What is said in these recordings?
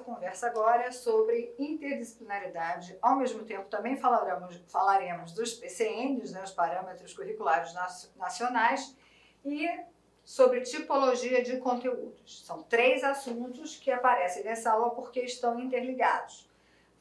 conversa agora sobre interdisciplinaridade. Ao mesmo tempo, também falaremos dos PCNs, né, os Parâmetros Curriculares Nacionais, e sobre tipologia de conteúdos. São 3 assuntos que aparecem nessa aula porque estão interligados.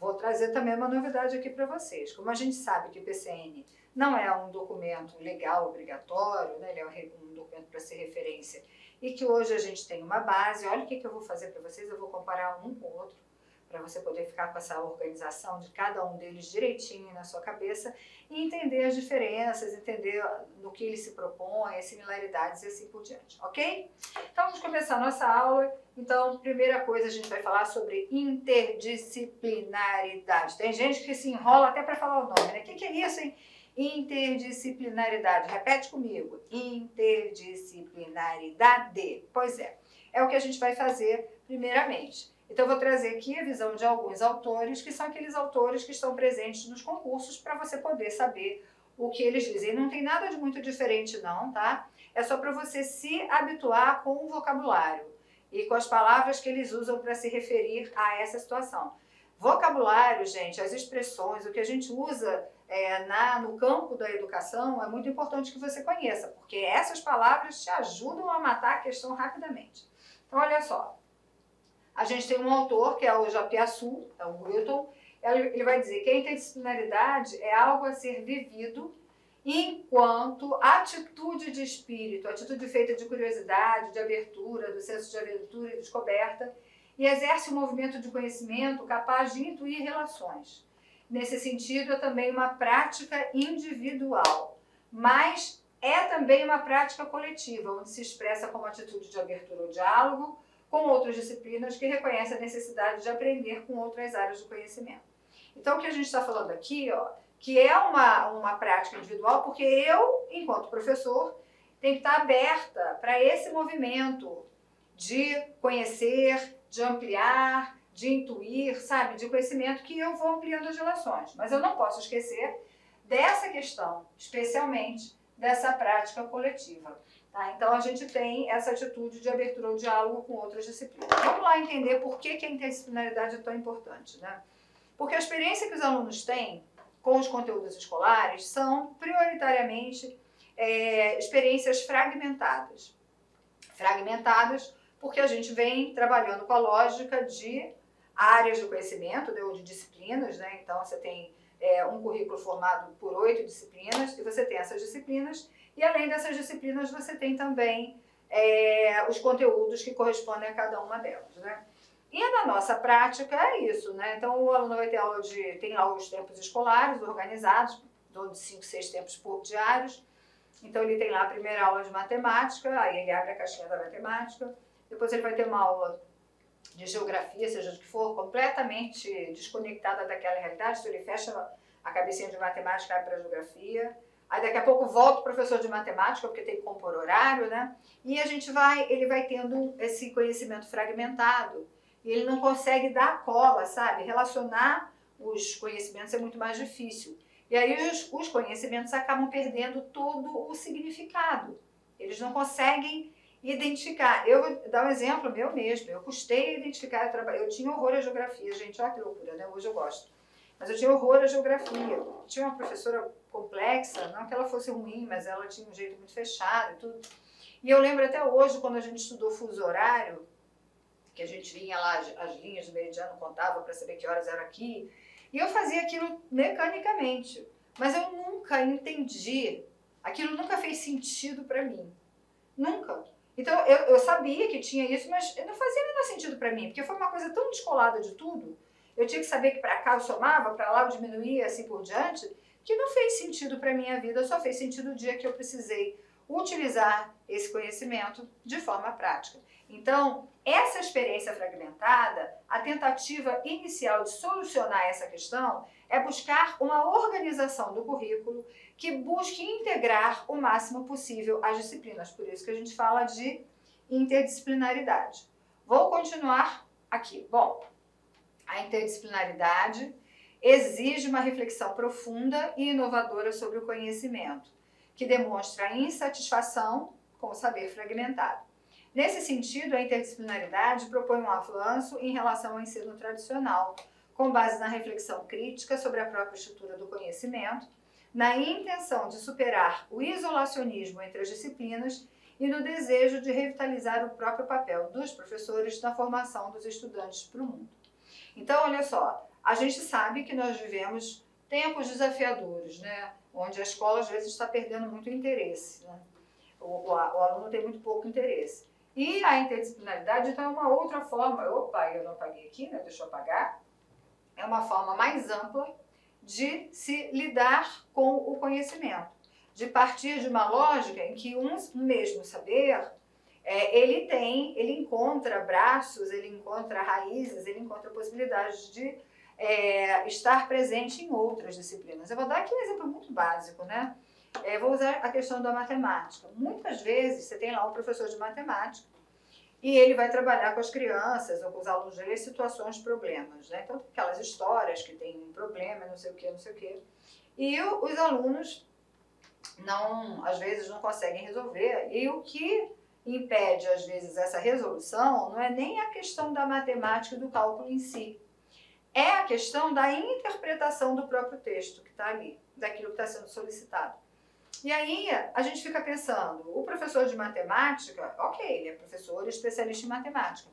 Vou trazer também uma novidade aqui para vocês. Como a gente sabe que o PCN não é um documento legal obrigatório, né, ele é um documento para ser referência, e que hoje a gente tem uma base. Olha o que eu vou fazer para vocês, eu vou comparar um com o outro, para você poder ficar com essa organização de cada um deles direitinho na sua cabeça e entender as diferenças, entender no que ele se propõe, as similaridades e assim por diante, ok? Então vamos começar a nossa aula. Então, primeira coisa, a gente vai falar sobre interdisciplinaridade. Tem gente que se enrola até para falar o nome, né? O que é isso, hein? Interdisciplinaridade. Repete comigo. Interdisciplinaridade. Pois é o que a gente vai fazer primeiramente. Então, eu vou trazer aqui a visão de alguns autores, que são aqueles autores que estão presentes nos concursos, para você poder saber o que eles dizem. Não tem nada de muito diferente não, tá? É só para você se habituar com o vocabulário e com as palavras que eles usam para se referir a essa situação. Vocabulário, gente, as expressões, o que a gente usa no campo da educação, é muito importante que você conheça, porque essas palavras te ajudam a matar a questão rapidamente. Então, olha só. A gente tem um autor, que é o Japiaçu, é o Wilton. Ele vai dizer que a interdisciplinaridade é algo a ser vivido enquanto atitude de espírito, atitude feita de curiosidade, de abertura, do senso de aventura e descoberta, e exerce um movimento de conhecimento capaz de intuir relações. Nesse sentido, é também uma prática individual, mas é também uma prática coletiva, onde se expressa como atitude de abertura ao diálogo, com outras disciplinas que reconhecem a necessidade de aprender com outras áreas do conhecimento. Então, o que a gente está falando aqui, ó, que é uma prática individual, porque eu, enquanto professor, tenho que estar aberta para esse movimento de conhecer, de ampliar, de intuir, sabe, de conhecimento, que eu vou ampliando as relações. Mas eu não posso esquecer dessa questão, especialmente dessa prática coletiva. Tá? Então, a gente tem essa atitude de abertura ao diálogo com outras disciplinas. Vamos lá entender por que a interdisciplinaridade é tão importante, né? Porque a experiência que os alunos têm com os conteúdos escolares são, prioritariamente, experiências fragmentadas. Fragmentadas porque a gente vem trabalhando com a lógica de áreas de conhecimento, né, ou de disciplinas, né? Então, você tem um currículo formado por 8 disciplinas, e você tem essas disciplinas, e além dessas disciplinas você tem também os conteúdos que correspondem a cada uma delas, né? E na nossa prática é isso, né? Então o aluno vai ter tem lá os tempos escolares organizados, de 5, 6 tempos por diários. Então ele tem lá a primeira aula de matemática, aí ele abre a caixinha da matemática, depois ele vai ter uma aula de geografia, seja do que for, completamente desconectada daquela realidade, então ele fecha a cabecinha de matemática e vai para a geografia. Aí daqui a pouco volta o professor de matemática, porque tem que compor horário, né? E ele vai tendo esse conhecimento fragmentado, e ele não consegue dar cola, sabe? Relacionar os conhecimentos é muito mais difícil. E aí os conhecimentos acabam perdendo todo o significado. Eles não conseguem identificar. Eu vou dar um exemplo meu mesmo. Eu custei identificar, eu tinha horror à geografia, gente, olha que loucura, né? Hoje eu gosto. Mas eu tinha horror à geografia. Tinha uma professora complexa, não que ela fosse ruim, mas ela tinha um jeito muito fechado e tudo. E eu lembro até hoje, quando a gente estudou fuso horário, que a gente vinha lá, as linhas do meridiano contava para saber que horas era aqui, e eu fazia aquilo mecanicamente, mas eu nunca entendi, aquilo nunca fez sentido para mim, nunca. Então eu sabia que tinha isso, mas não fazia nenhum sentido para mim, porque foi uma coisa tão descolada de tudo, eu tinha que saber que para cá eu somava, para lá eu diminuía, assim por diante, que não fez sentido para a minha vida, só fez sentido o dia que eu precisei utilizar esse conhecimento de forma prática. Então, essa experiência fragmentada, a tentativa inicial de solucionar essa questão é buscar uma organização do currículo que busque integrar o máximo possível as disciplinas. Por isso que a gente fala de interdisciplinaridade. Vou continuar aqui. Bom, a interdisciplinaridade exige uma reflexão profunda e inovadora sobre o conhecimento, que demonstra a insatisfação com o saber fragmentado. Nesse sentido, a interdisciplinaridade propõe um avanço em relação ao ensino tradicional, com base na reflexão crítica sobre a própria estrutura do conhecimento, na intenção de superar o isolacionismo entre as disciplinas e no desejo de revitalizar o próprio papel dos professores na formação dos estudantes para o mundo. Então, olha só, a gente sabe que nós vivemos tempos desafiadores, né? Onde a escola às vezes está perdendo muito interesse, né? O aluno tem muito pouco interesse. E a interdisciplinaridade, então, é uma outra forma. Opa, eu não apaguei aqui, né? Deixa eu apagar. É uma forma mais ampla de se lidar com o conhecimento, de partir de uma lógica em que um mesmo saber, ele encontra braços, ele encontra raízes, ele encontra possibilidades de estar presente em outras disciplinas. Eu vou dar aqui um exemplo muito básico, né? Vou usar a questão da matemática. Muitas vezes você tem lá um professor de matemática e ele vai trabalhar com as crianças ou com os alunos dele situações, problemas, né? Então, aquelas histórias que tem um problema, não sei o que, não sei o que. E os alunos, às vezes, não conseguem resolver. E o que impede, às vezes, essa resolução não é nem a questão da matemática e do cálculo em si. É a questão da interpretação do próprio texto que está ali, daquilo que está sendo solicitado. E aí a gente fica pensando, o professor de matemática, ok, ele é professor especialista em matemática,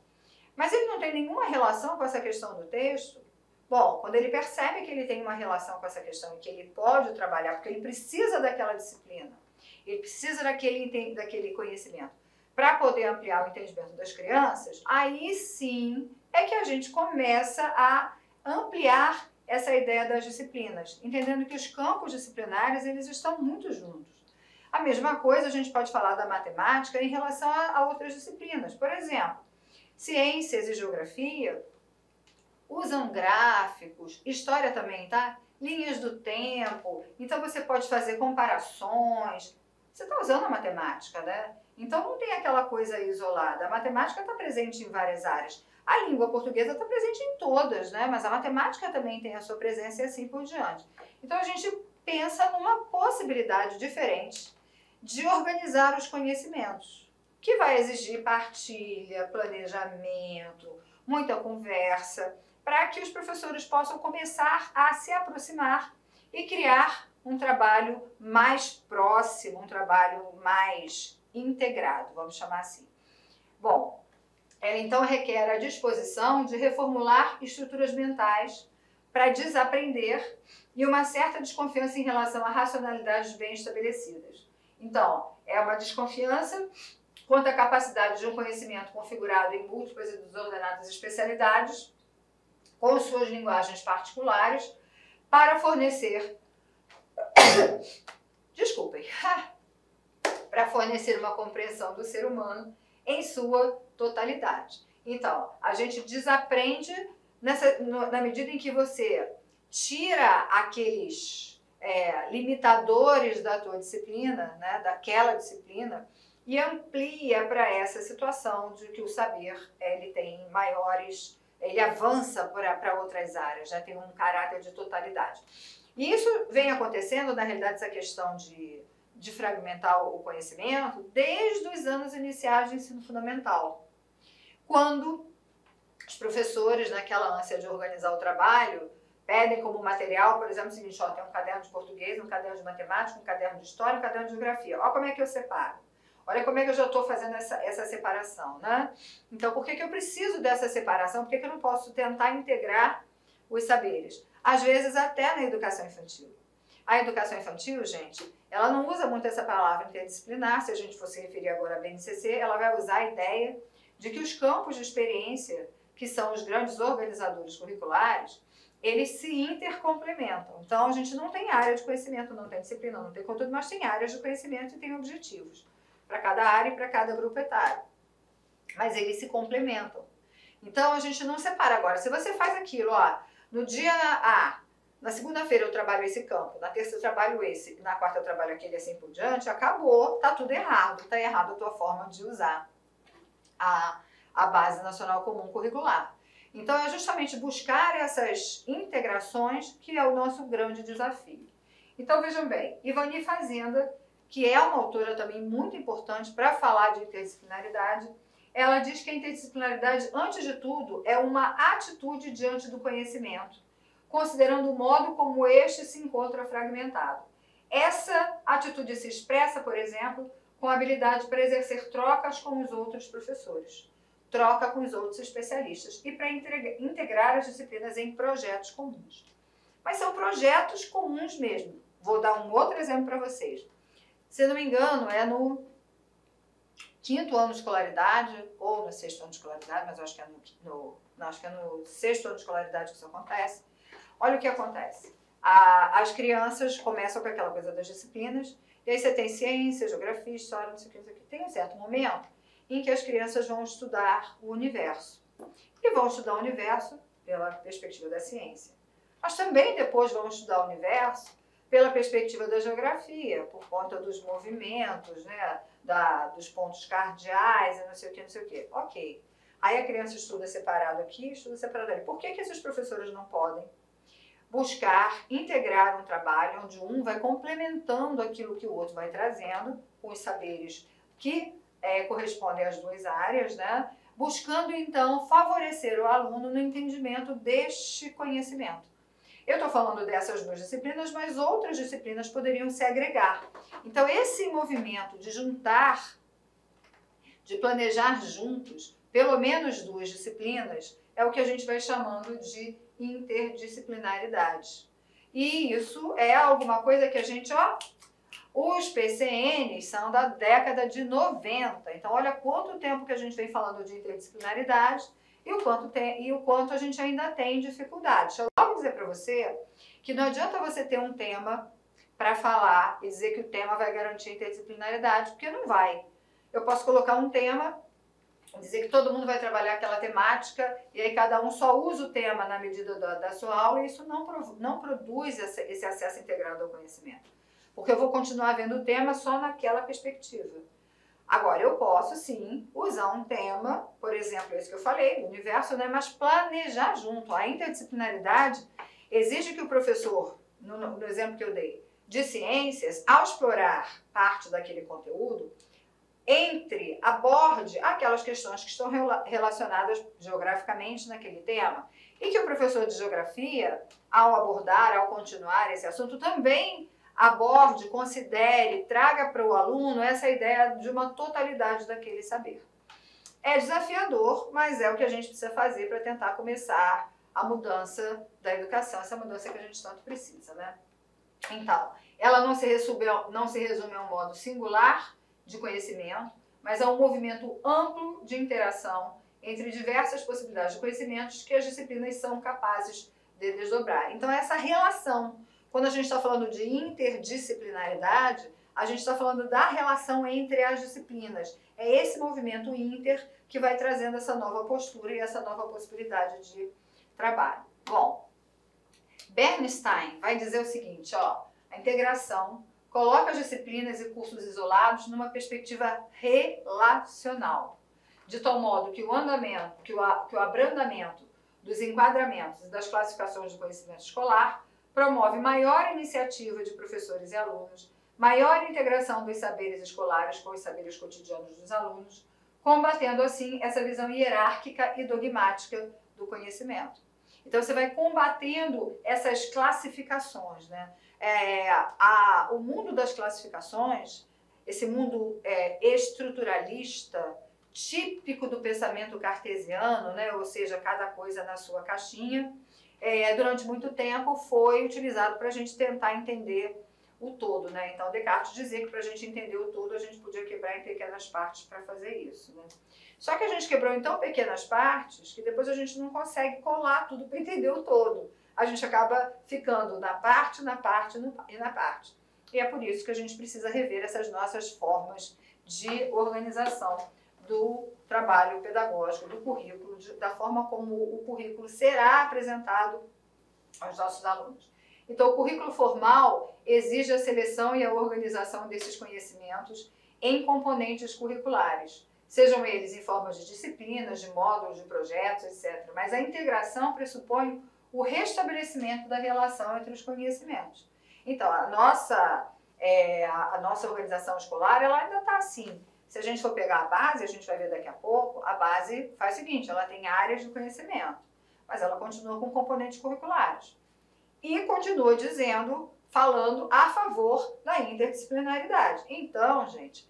mas ele não tem nenhuma relação com essa questão do texto. Bom, quando ele percebe que ele tem uma relação com essa questão e que ele pode trabalhar, porque ele precisa daquela disciplina, ele precisa daquele conhecimento para poder ampliar o entendimento das crianças, aí sim é que a gente começa a ampliar essa ideia das disciplinas, entendendo que os campos disciplinares eles estão muito juntos. A mesma coisa a gente pode falar da matemática em relação a outras disciplinas. Por exemplo, ciências e geografia usam gráficos, história também, tá? Linhas do tempo, então você pode fazer comparações. Você está usando a matemática, né? Então não tem aquela coisa isolada. A matemática está presente em várias áreas. A língua portuguesa está presente em todas, né? Mas a matemática também tem a sua presença e assim por diante. Então a gente pensa numa possibilidade diferente de organizar os conhecimentos, que vai exigir partilha, planejamento, muita conversa, para que os professores possam começar a se aproximar e criar um trabalho mais próximo, um trabalho mais integrado, vamos chamar assim. Bom, ela então requer a disposição de reformular estruturas mentais para desaprender e uma certa desconfiança em relação a racionalidades bem estabelecidas. Então, é uma desconfiança quanto à capacidade de um conhecimento configurado em múltiplas e desordenadas especialidades, com suas linguagens particulares, para fornecer, para fornecer uma compreensão do ser humano em sua totalidade. Então, a gente desaprende na medida em que você tira aqueles limitadores da tua disciplina, né, daquela disciplina, e amplia para essa situação de que o saber ele tem ele avança para outras áreas, né, tem um caráter de totalidade. E isso vem acontecendo, na realidade, essa questão de fragmentar o conhecimento desde os anos iniciais do ensino fundamental, quando os professores, naquela ânsia de organizar o trabalho, pedem como material, por exemplo, o seguinte, ó, tem um caderno de português, um caderno de matemática, um caderno de história, um caderno de geografia. Olha como é que eu separo. Olha como é que eu já estou fazendo essa separação, né? Então, por que eu preciso dessa separação? Por que eu não posso tentar integrar os saberes? Às vezes, até na educação infantil. A educação infantil, gente, ela não usa muito essa palavra interdisciplinar. Se a gente fosse referir agora à BNCC, ela vai usar a ideia de que os campos de experiência, que são os grandes organizadores curriculares, eles se intercomplementam. Então, a gente não tem área de conhecimento, não tem disciplina, não tem conteúdo, mas tem áreas de conhecimento e tem objetivos para cada área e para cada grupo etário. Mas eles se complementam. Então, a gente não separa agora. Se você faz aquilo, ó, no dia A, na segunda-feira eu trabalho esse campo, na terça eu trabalho esse, na quarta eu trabalho aquele, assim por diante, acabou, tá tudo errado. Tá errado a tua forma de usar a Base Nacional Comum Curricular. Então, é justamente buscar essas integrações que é o nosso grande desafio. Então, vejam bem, Ivani Fazenda, que é uma autora também muito importante para falar de interdisciplinaridade, ela diz que a interdisciplinaridade, antes de tudo, é uma atitude diante do conhecimento, considerando o modo como este se encontra fragmentado. Essa atitude se expressa, por exemplo, com a habilidade para exercer trocas com os outros professores, troca com os outros especialistas e para integrar as disciplinas em projetos comuns. Mas são projetos comuns mesmo. Vou dar um outro exemplo para vocês. Se não me engano, é no 5º ano de escolaridade, ou no 6º ano de escolaridade, mas eu acho que é acho que é no 6º ano de escolaridade que isso acontece. Olha o que acontece. As crianças começam com aquela coisa das disciplinas, e aí você tem ciência, geografia, história, não sei o que, não sei o que. Tem um certo momento em que as crianças vão estudar o universo. E vão estudar o universo pela perspectiva da ciência. Mas também depois vão estudar o universo pela perspectiva da geografia, por conta dos movimentos, né, dos pontos cardeais e não sei o que, não sei o que. Ok. Aí a criança estuda separado aqui, estuda separado ali. Por que esses professores não podem buscar integrar um trabalho onde um vai complementando aquilo que o outro vai trazendo, com os saberes que correspondem às duas áreas, né? Buscando então favorecer o aluno no entendimento deste conhecimento. Eu estou falando dessas duas disciplinas, mas outras disciplinas poderiam se agregar. Então esse movimento de juntar, de planejar juntos, pelo menos duas disciplinas, é o que a gente vai chamando de interdisciplinaridade. E isso é alguma coisa que a gente, os PCNs são da década de 90, então olha quanto tempo que a gente vem falando de interdisciplinaridade e o quanto a gente ainda tem dificuldade. Deixa eu logo dizer para você que não adianta você ter um tema para falar e dizer que o tema vai garantir a interdisciplinaridade, porque não vai. Eu posso colocar um tema, dizer que todo mundo vai trabalhar aquela temática e aí cada um só usa o tema na medida da sua aula e isso não produz esse acesso integrado ao conhecimento. Porque eu vou continuar vendo o tema só naquela perspectiva. Agora, eu posso sim usar um tema, por exemplo, esse que eu falei, do universo, né, mas planejar junto. A interdisciplinaridade exige que o professor, no exemplo que eu dei, de ciências, ao explorar parte daquele conteúdo, aborde aquelas questões que estão relacionadas geograficamente naquele tema e que o professor de geografia, ao continuar esse assunto, também aborde, considere, traga para o aluno essa ideia de uma totalidade daquele saber. É desafiador, mas é o que a gente precisa fazer para tentar começar a mudança da educação, essa mudança que a gente tanto precisa, né? Então, ela não se resume a um modo singular de conhecimento, mas a um movimento amplo de interação entre diversas possibilidades de conhecimentos que as disciplinas são capazes de desdobrar. Então, essa relação, quando a gente está falando de interdisciplinaridade, a gente está falando da relação entre as disciplinas. É esse movimento inter que vai trazendo essa nova postura e essa nova possibilidade de trabalho. Bom, Bernstein vai dizer o seguinte, a integração coloca as disciplinas e cursos isolados numa perspectiva relacional, de tal modo que o abrandamento dos enquadramentos e das classificações de conhecimento escolar promove maior iniciativa de professores e alunos, maior integração dos saberes escolares com os saberes cotidianos dos alunos, combatendo assim essa visão hierárquica e dogmática do conhecimento. Então você vai combatendo essas classificações, né? O mundo das classificações, esse mundo estruturalista, típico do pensamento cartesiano, né? Ou seja, cada coisa na sua caixinha, durante muito tempo foi utilizado para a gente tentar entender o todo, né? Então Descartes dizia que para a gente entender o todo a gente podia quebrar em pequenas partes para fazer isso, né? Só que a gente quebrou em tão pequenas partes que depois a gente não consegue colar tudo para entender o todo. A gente acaba ficando na parte e na parte. E é por isso que a gente precisa rever essas nossas formas de organização do trabalho pedagógico, do currículo, da forma como o currículo será apresentado aos nossos alunos. Então, o currículo formal exige a seleção e a organização desses conhecimentos em componentes curriculares, sejam eles em formas de disciplinas, de módulos, de projetos, etc. Mas a integração pressupõe o restabelecimento da relação entre os conhecimentos. Então, a nossa organização escolar, ela ainda está assim, Se a gente for pegar a base, a gente vai ver daqui a pouco, a base faz o seguinte, ela tem áreas de conhecimento, mas ela continua com componentes curriculares. E continua falando a favor da interdisciplinaridade. Então, gente,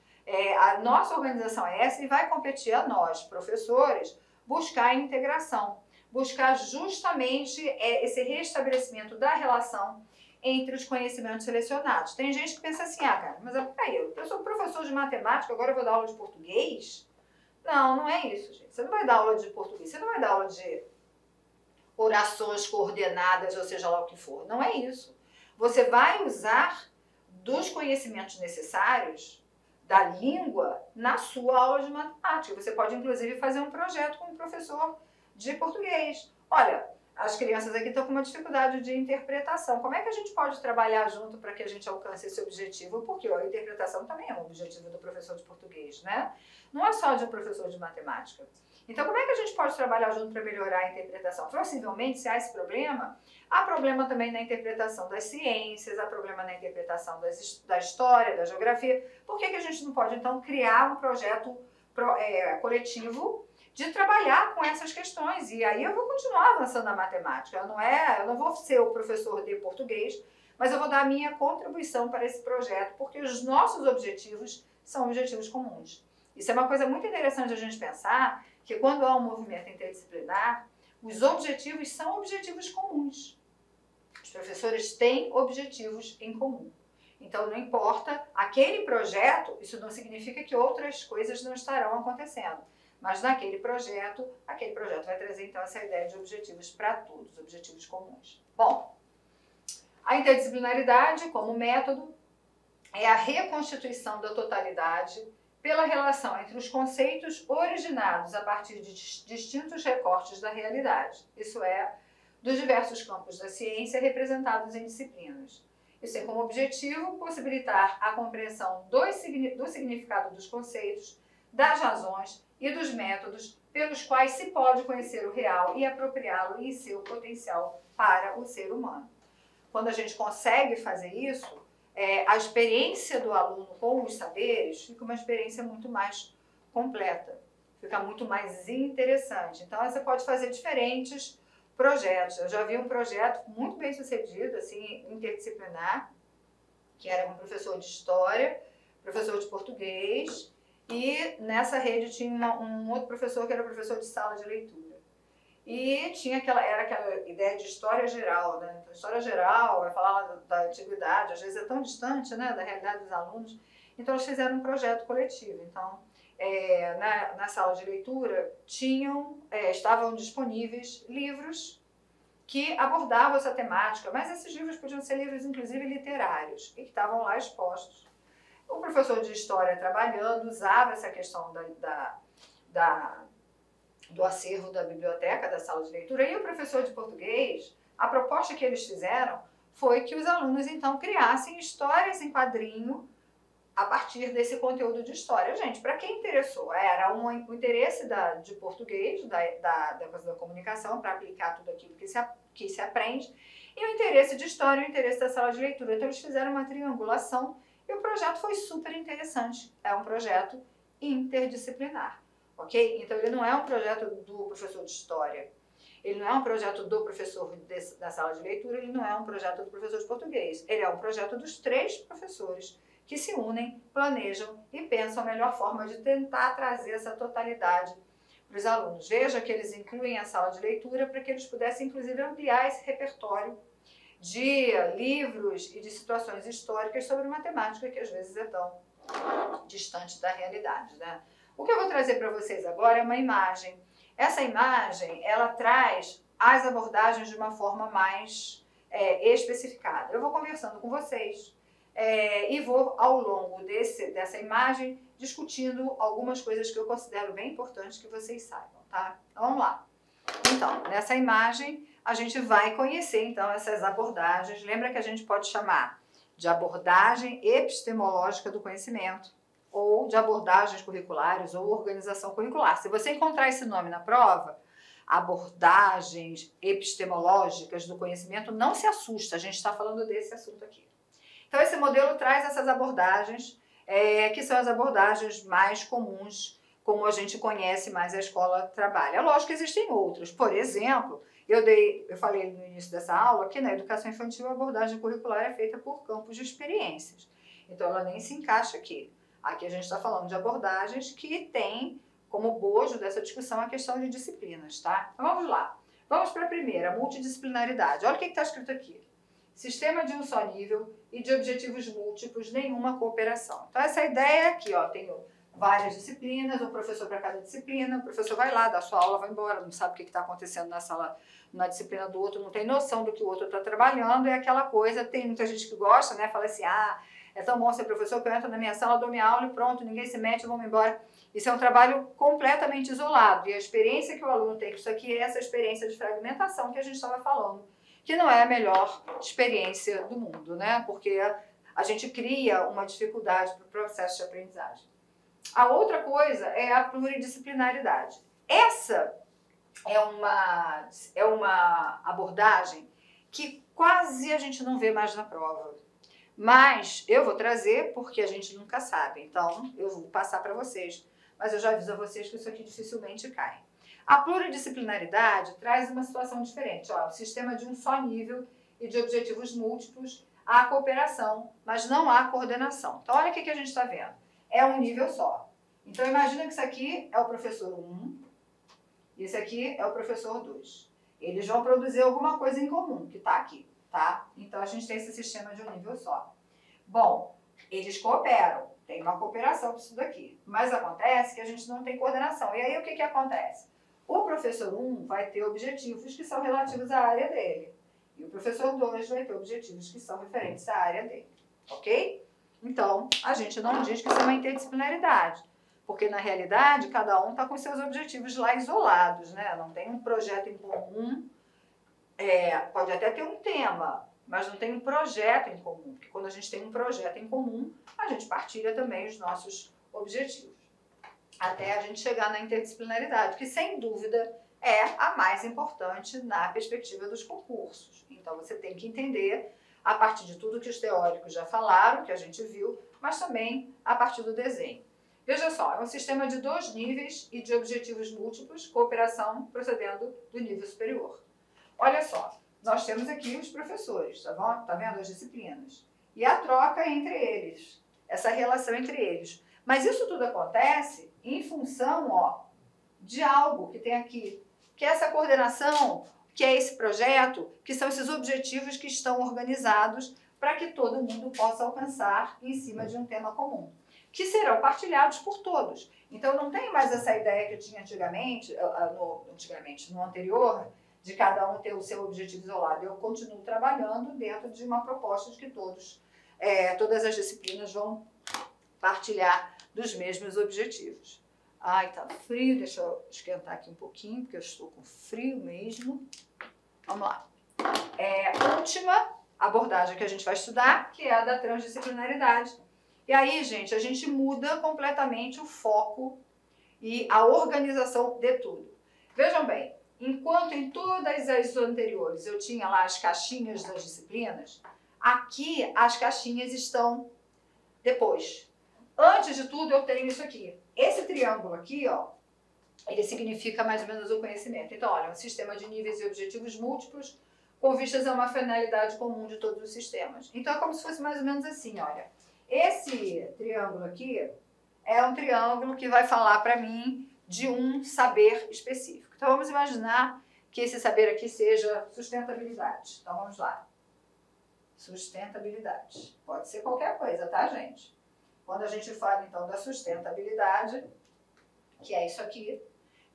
a nossa organização é essa e vai competir a nós, professores, buscar a integração, buscar justamente esse restabelecimento da relação entre os conhecimentos selecionados. Tem gente que pensa assim, cara, mas peraí, eu sou professor de matemática, agora eu vou dar aula de português? Não, não é isso, gente. Você não vai dar aula de português, você não vai dar aula de orações coordenadas, ou seja lá o que for. Não é isso. Você vai usar dos conhecimentos necessários da língua na sua aula de matemática. Você pode, inclusive, fazer um projeto com um professor de português. Olha, as crianças aqui estão com uma dificuldade de interpretação. Como é que a gente pode trabalhar junto para que a gente alcance esse objetivo? Porque a interpretação também é um objetivo do professor de português, né? Não é só de um professor de matemática. Então, como é que a gente pode trabalhar junto para melhorar a interpretação? Possivelmente, se há esse problema, há problema também na interpretação das ciências, há problema na interpretação da história, da geografia. Por que a gente não pode, então, criar um projeto coletivo de trabalhar com essas questões? E aí eu vou continuar avançando na matemática. Eu não vou ser o professor de português, mas eu vou dar a minha contribuição para esse projeto, porque os nossos objetivos são objetivos comuns. Isso é uma coisa muito interessante a gente pensar, que quando há um movimento interdisciplinar, os objetivos são objetivos comuns. Os professores têm objetivos em comum. Então, não importa aquele projeto, isso não significa que outras coisas não estarão acontecendo. Mas naquele projeto vai trazer então essa ideia de objetivos para todos, objetivos comuns. Bom, a interdisciplinaridade como método é a reconstituição da totalidade pela relação entre os conceitos originados a partir de distintos recortes da realidade, isso é, dos diversos campos da ciência representados em disciplinas. Isso tem como objetivo possibilitar a compreensão do significado dos conceitos, das razões e dos métodos pelos quais se pode conhecer o real e apropriá-lo em seu potencial para o ser humano. Quando a gente consegue fazer isso, a experiência do aluno com os saberes fica uma experiência muito mais completa, fica muito mais interessante. Então, você pode fazer diferentes projetos. Eu já vi um projeto muito bem sucedido, assim, interdisciplinar, que era com professor de história, professor de português, e nessa rede tinha um outro professor que era professor de sala de leitura. E era aquela ideia de história geral, né? Então, história geral vai falar da antiguidade, às vezes é tão distante, né, da realidade dos alunos. Então, eles fizeram um projeto coletivo. Então, na sala de leitura, estavam disponíveis livros que abordavam essa temática, mas esses livros podiam ser livros, inclusive, literários, e que estavam lá expostos. O professor de história trabalhando usava essa questão do acervo da biblioteca, da sala de leitura, e o professor de português, a proposta que eles fizeram foi que os alunos, então, criassem histórias em quadrinho a partir desse conteúdo de história. Gente, para quem interessou, era o interesse de português, da coisa da comunicação, para aplicar tudo aquilo que se aprende, e o interesse de história e o interesse da sala de leitura. Então, eles fizeram uma triangulação e o projeto foi super interessante. É um projeto interdisciplinar. Ok? Então, ele não é um projeto do professor de história, ele não é um projeto do professor da sala de leitura, ele não é um projeto do professor de português. Ele é um projeto dos 3 professores que se unem, planejam e pensam a melhor forma de tentar trazer essa totalidade para os alunos. Veja que eles incluem a sala de leitura para que eles pudessem, inclusive, ampliar esse repertório de livros e de situações históricas sobre matemática, que às vezes é tão distante da realidade, né? O que eu vou trazer para vocês agora é uma imagem. Essa imagem, ela traz as abordagens de uma forma mais especificada. Eu vou conversando com vocês e vou, ao longo dessa imagem, discutindo algumas coisas que eu considero bem importantes que vocês saibam, tá? Então, vamos lá. Então, nessa imagem, a gente vai conhecer, então, essas abordagens. Lembra que a gente pode chamar de abordagem epistemológica do conhecimento, ou de abordagens curriculares, ou organização curricular. Se você encontrar esse nome na prova, abordagens epistemológicas do conhecimento, não se assusta, a gente está falando desse assunto aqui. Então, esse modelo traz essas abordagens que são as abordagens mais comuns, como a gente conhece mais a escola trabalha. É lógico que existem outros. Por exemplo, eu falei no início dessa aula que na educação infantil a abordagem curricular é feita por campos de experiências. Então ela nem se encaixa aqui. Aqui a gente está falando de abordagens que tem como bojo dessa discussão a questão de disciplinas, tá? Então vamos lá. Vamos para a primeira, multidisciplinaridade. Olha o que está escrito aqui. Sistema de um só nível e de objetivos múltiplos, nenhuma cooperação. Então essa ideia é aqui, ó, tem várias disciplinas, um professor para cada disciplina, o professor vai lá, dá sua aula, vai embora, não sabe o que está acontecendo na sala, na disciplina do outro, não tem noção do que o outro está trabalhando, é aquela coisa, tem muita gente que gosta, né, fala assim, é tão bom ser professor que eu entro na minha sala, dou minha aula e pronto, ninguém se mete, vamos embora. Isso é um trabalho completamente isolado, e a experiência que o aluno tem com isso aqui é essa experiência de fragmentação que a gente estava falando, que não é a melhor experiência do mundo, né? Porque a gente cria uma dificuldade para o processo de aprendizagem. A outra coisa é a pluridisciplinaridade. Essa é uma abordagem que quase a gente não vê mais na prova. Mas eu vou trazer porque a gente nunca sabe, então eu vou passar para vocês. Mas eu já aviso a vocês que isso aqui dificilmente cai. A pluridisciplinaridade traz uma situação diferente. Ó, o sistema de um só nível e de objetivos múltiplos, há cooperação, mas não há coordenação. Então, olha o que a gente está vendo. É um nível só. Então, imagina que isso aqui é o professor 1 e esse aqui é o professor 2. Eles vão produzir alguma coisa em comum, que está aqui, tá? Então, a gente tem esse sistema de um nível só. Bom, eles cooperam. Tem uma cooperação com isso daqui. Mas acontece que a gente não tem coordenação. E aí, o que acontece? O professor 1 vai ter objetivos que são relativos à área dele. E o professor 2 vai ter objetivos que são referentes à área dele. Ok? Então, a gente não diz que isso é uma interdisciplinaridade. Porque, na realidade, cada um está com seus objetivos lá isolados, né? Não tem um projeto em comum. Pode até ter um tema, mas não tem um projeto em comum. Porque quando a gente tem um projeto em comum, a gente partilha também os nossos objetivos. Até a gente chegar na interdisciplinaridade, que sem dúvida é a mais importante na perspectiva dos concursos. Então você tem que entender, a partir de tudo que os teóricos já falaram, que a gente viu, mas também a partir do desenho. Veja só, é um sistema de 2 níveis e de objetivos múltiplos, cooperação procedendo do nível superior. Olha só, nós temos aqui os professores, tá bom? Tá vendo as disciplinas? E a troca entre eles, essa relação entre eles. Mas isso tudo acontece em função, ó, de algo que tem aqui, que é essa coordenação, que é esse projeto, que são esses objetivos que estão organizados para que todo mundo possa alcançar em cima de um tema comum, que serão partilhados por todos. Então não tem mais essa ideia que tinha antigamente, no anterior, de cada um ter o seu objetivo isolado. Eu continuo trabalhando dentro de uma proposta de que todas as disciplinas vão partilhar dos mesmos objetivos. Ai, tá frio, deixa eu esquentar aqui um pouquinho, porque eu estou com frio mesmo. Vamos lá. Última abordagem que a gente vai estudar, que é a da transdisciplinaridade. E aí, gente, a gente muda completamente o foco e a organização de tudo. Vejam bem, enquanto em todas as anteriores eu tinha lá as caixinhas das disciplinas, aqui as caixinhas estão depois. Antes de tudo, eu tenho isso aqui. Esse triângulo aqui, ó, ele significa mais ou menos o conhecimento. Então, olha, um sistema de níveis e objetivos múltiplos com vistas a uma finalidade comum de todos os sistemas. Então, é como se fosse mais ou menos assim, olha. Esse triângulo aqui é um triângulo que vai falar para mim de um saber específico. Então, vamos imaginar que esse saber aqui seja sustentabilidade. Então, vamos lá. Sustentabilidade. Pode ser qualquer coisa, tá, gente? Quando a gente fala, então, da sustentabilidade, que é isso aqui,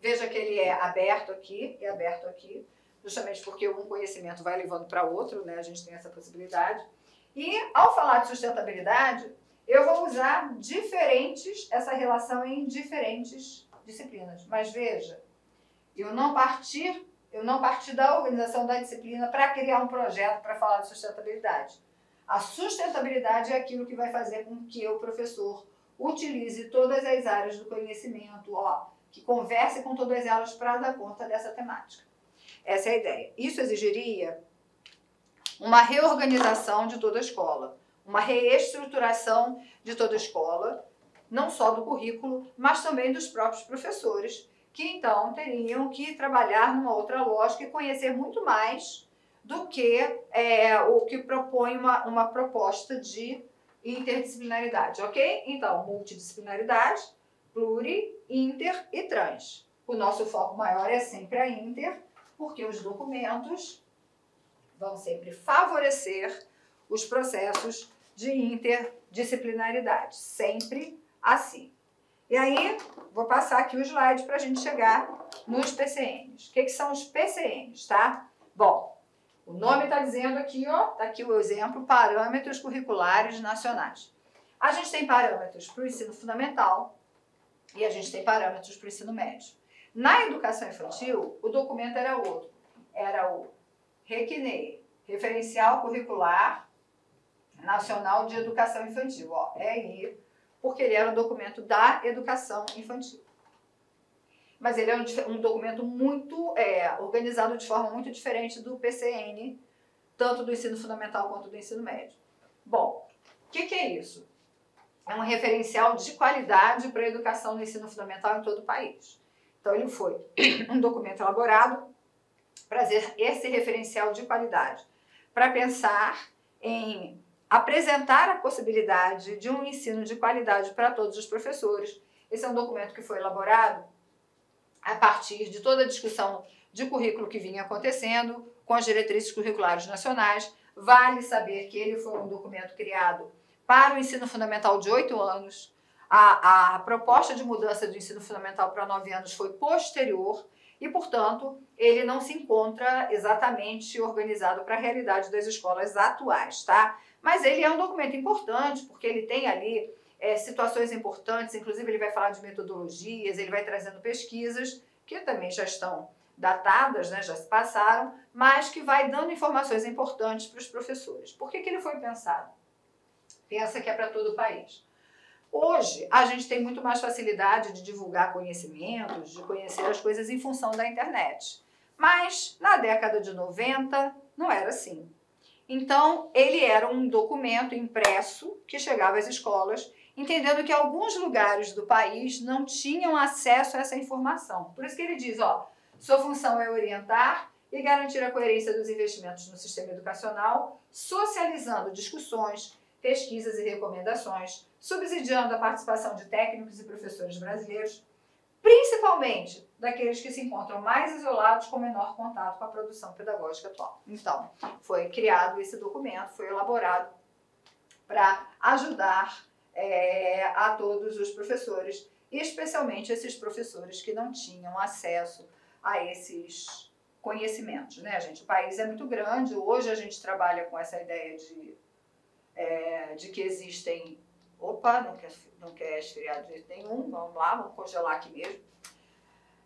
veja que ele é aberto aqui e aberto aqui, justamente porque um conhecimento vai levando para outro, né? A gente tem essa possibilidade. E, ao falar de sustentabilidade, eu vou usar essa relação em diferentes disciplinas. Mas veja, eu não parti da organização da disciplina para criar um projeto para falar de sustentabilidade. A sustentabilidade é aquilo que vai fazer com que o professor utilize todas as áreas do conhecimento, ó, que converse com todas elas para dar conta dessa temática. Essa é a ideia. Isso exigiria uma reorganização de toda a escola, uma reestruturação de toda a escola, não só do currículo, mas também dos próprios professores, que então teriam que trabalhar numa outra lógica e conhecer muito mais do que o que propõe uma proposta de interdisciplinaridade, ok? Então, multidisciplinaridade, pluri, inter e trans. O nosso foco maior é sempre a inter, porque os documentos vão sempre favorecer os processos de interdisciplinaridade, sempre assim. E aí, vou passar aqui o slide para a gente chegar nos PCNs. O que são os PCNs, tá? Bom, o nome está dizendo aqui, ó, tá aqui o exemplo, Parâmetros Curriculares Nacionais. A gente tem parâmetros para o ensino fundamental e a gente tem parâmetros para o ensino médio. Na educação infantil, o documento era outro. Era o RECNE, Referencial Curricular Nacional de Educação Infantil, ó, RI, porque ele era um documento da educação infantil. Mas ele é um documento muito organizado de forma muito diferente do PCN, tanto do ensino fundamental quanto do ensino médio. Bom, o que é isso? É um referencial de qualidade para a educação no ensino fundamental em todo o país. Então, ele foi um documento elaborado para fazer esse referencial de qualidade, para pensar em apresentar a possibilidade de um ensino de qualidade para todos os professores. Esse é um documento que foi elaborado a partir de toda a discussão de currículo que vinha acontecendo com as diretrizes curriculares nacionais. Vale saber que ele foi um documento criado para o ensino fundamental de 8 anos. A proposta de mudança do ensino fundamental para 9 anos foi posterior e, portanto, ele não se encontra exatamente organizado para a realidade das escolas atuais, tá? Mas ele é um documento importante porque ele tem ali situações importantes, inclusive ele vai falar de metodologias, ele vai trazendo pesquisas que também já estão datadas, né, já se passaram, mas que vai dando informações importantes para os professores. Por que ele foi pensado? Pensa que é para todo o país. Hoje, a gente tem muito mais facilidade de divulgar conhecimentos, de conhecer as coisas em função da internet. Mas, na década de 90, não era assim. Então, ele era um documento impresso que chegava às escolas, entendendo que alguns lugares do país não tinham acesso a essa informação. Por isso que ele diz, ó, sua função é orientar e garantir a coerência dos investimentos no sistema educacional, socializando discussões, pesquisas e recomendações, subsidiando a participação de técnicos e professores brasileiros, principalmente daqueles que se encontram mais isolados com menor contato com a produção pedagógica atual. Então, foi criado esse documento, foi elaborado para ajudar a todos os professores, e especialmente esses professores que não tinham acesso a esses conhecimentos, né, gente? O país é muito grande, hoje a gente trabalha com essa ideia de que existem... Opa, não quer esfriar de jeito nenhum, vamos lá, vamos congelar aqui mesmo.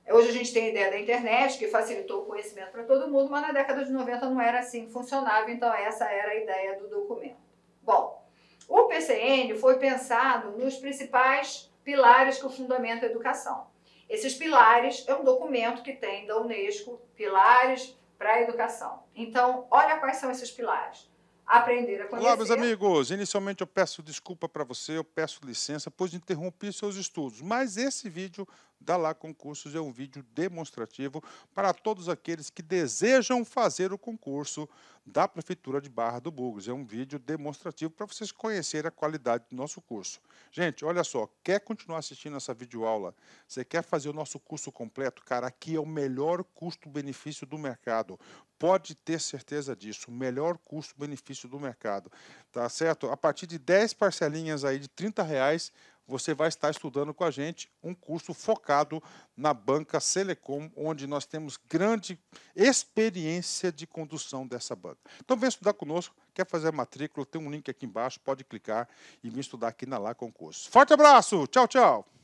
Hoje a gente tem a ideia da internet, que facilitou o conhecimento para todo mundo, mas na década de 90 não era assim que funcionava, então essa era a ideia do documento. Bom, o PCN foi pensado nos principais pilares que fundamentam a educação. Esses pilares é um documento que tem da Unesco, Pilares para a Educação. Então, olha quais são esses pilares. Aprender a conhecer... Olá, meus amigos. Inicialmente eu peço desculpa para você, eu peço licença, pois interrompi seus estudos. Mas esse vídeo da Lá Concursos é um vídeo demonstrativo para todos aqueles que desejam fazer o concurso da Prefeitura de Barra do Bugres. É um vídeo demonstrativo para vocês conhecerem a qualidade do nosso curso. Gente, olha só, quer continuar assistindo essa videoaula? Você quer fazer o nosso curso completo? Cara, aqui é o melhor custo-benefício do mercado. Pode ter certeza disso, o melhor custo-benefício do mercado, tá certo? A partir de 10 parcelinhas aí de R$30, você vai estar estudando com a gente um curso focado na banca Selecom, onde nós temos grande experiência de condução dessa banca. Então vem estudar conosco, quer fazer a matrícula, tem um link aqui embaixo, pode clicar e vir estudar aqui na Lá Concursos. Forte abraço, tchau, tchau!